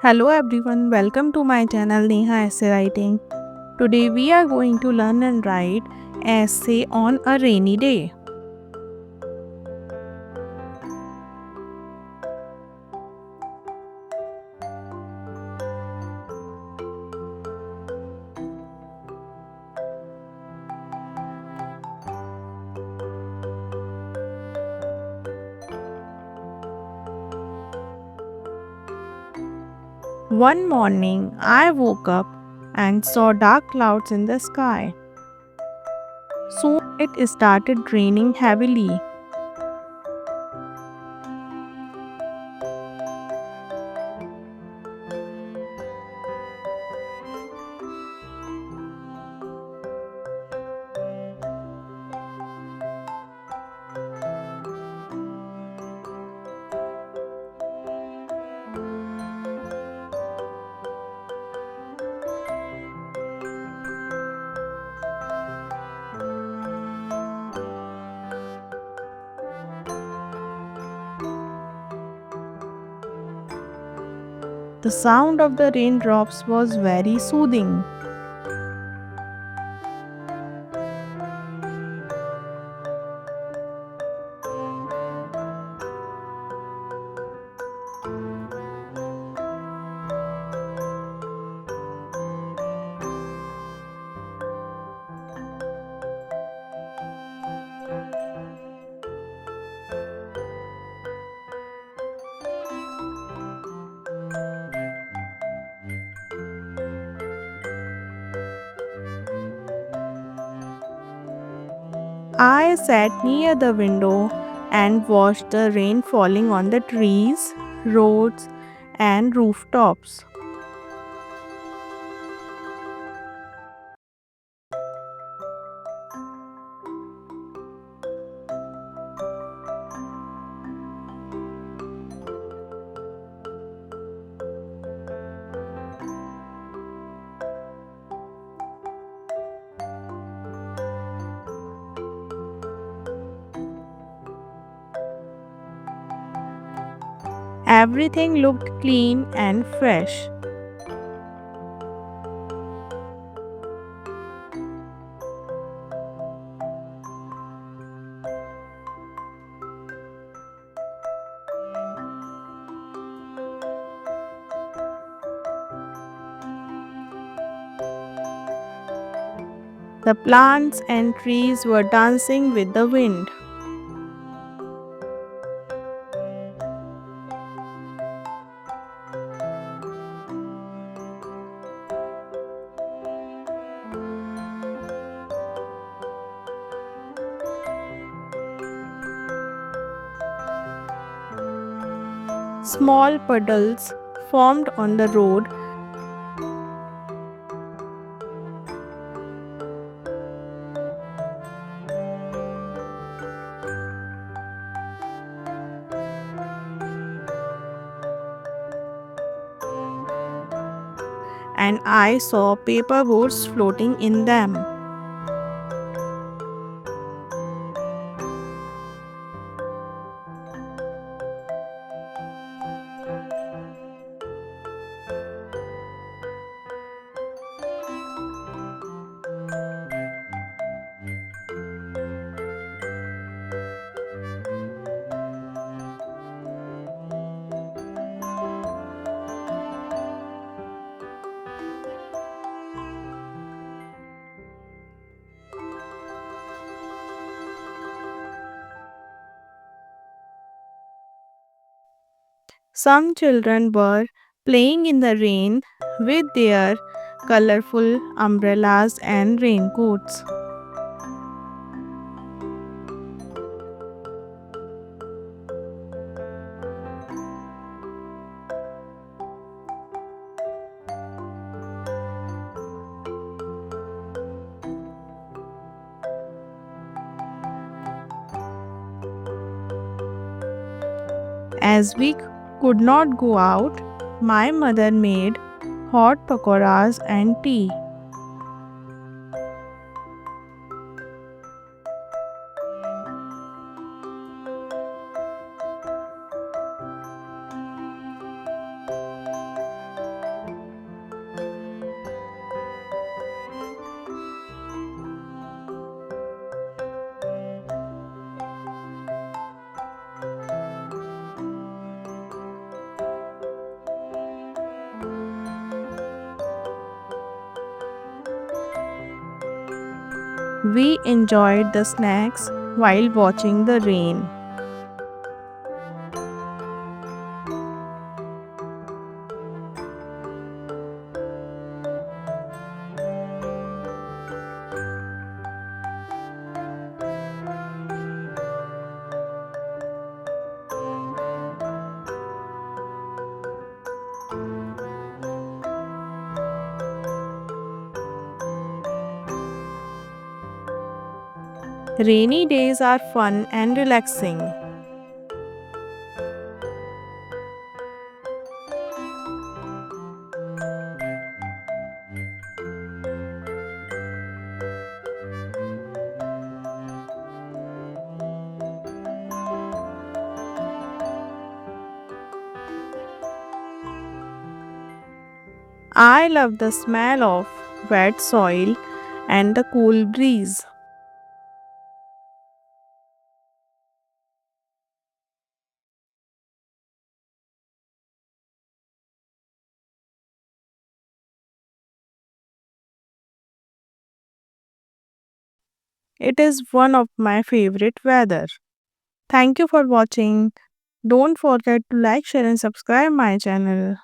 Hello everyone, welcome to my channel Neha Essay Writing. Today we are going to learn and write essay on a rainy day. One morning I woke up and saw dark clouds in the sky. Soon it started raining heavily. The sound of the raindrops was very soothing. I sat near the window and watched the rain falling on the trees, roads, and rooftops. Everything looked clean and fresh. The plants and trees were dancing with the wind. Small puddles formed on the road, and I saw paper boats floating in them. Some children were playing in the rain with their colorful umbrellas and raincoats. As we could not go out, my mother made hot pakoras and tea. We enjoyed the snacks while watching the rain. Rainy days are fun and relaxing. I love the smell of wet soil and the cool breeze. It is one of my favorite weather. Thank you for watching. Don't forget to like, share and subscribe my channel.